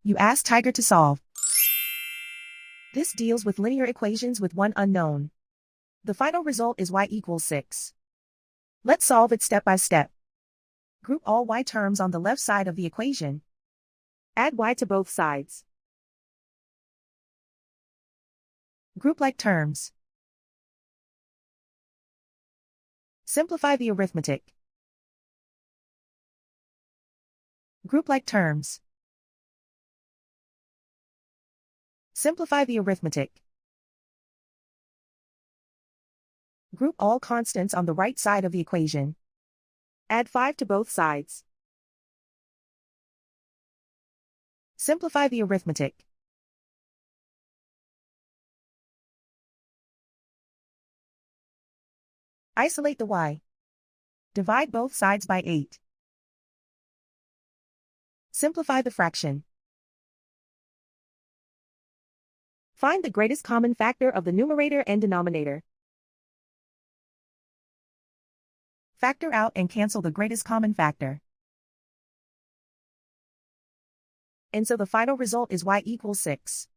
You ask Tiger to solve. This deals with linear equations with one unknown. The final result is y equals 6. Let's solve it step by step. Group all y terms on the left side of the equation. Add y to both sides. Group like terms. Simplify the arithmetic. Group like terms. Simplify the arithmetic. Group all constants on the right side of the equation. Add 5 to both sides. Simplify the arithmetic. Isolate the y. Divide both sides by 8. Simplify the fraction. Find the greatest common factor of the numerator and denominator. Factor out and cancel the greatest common factor. And so the final result is y equals 6.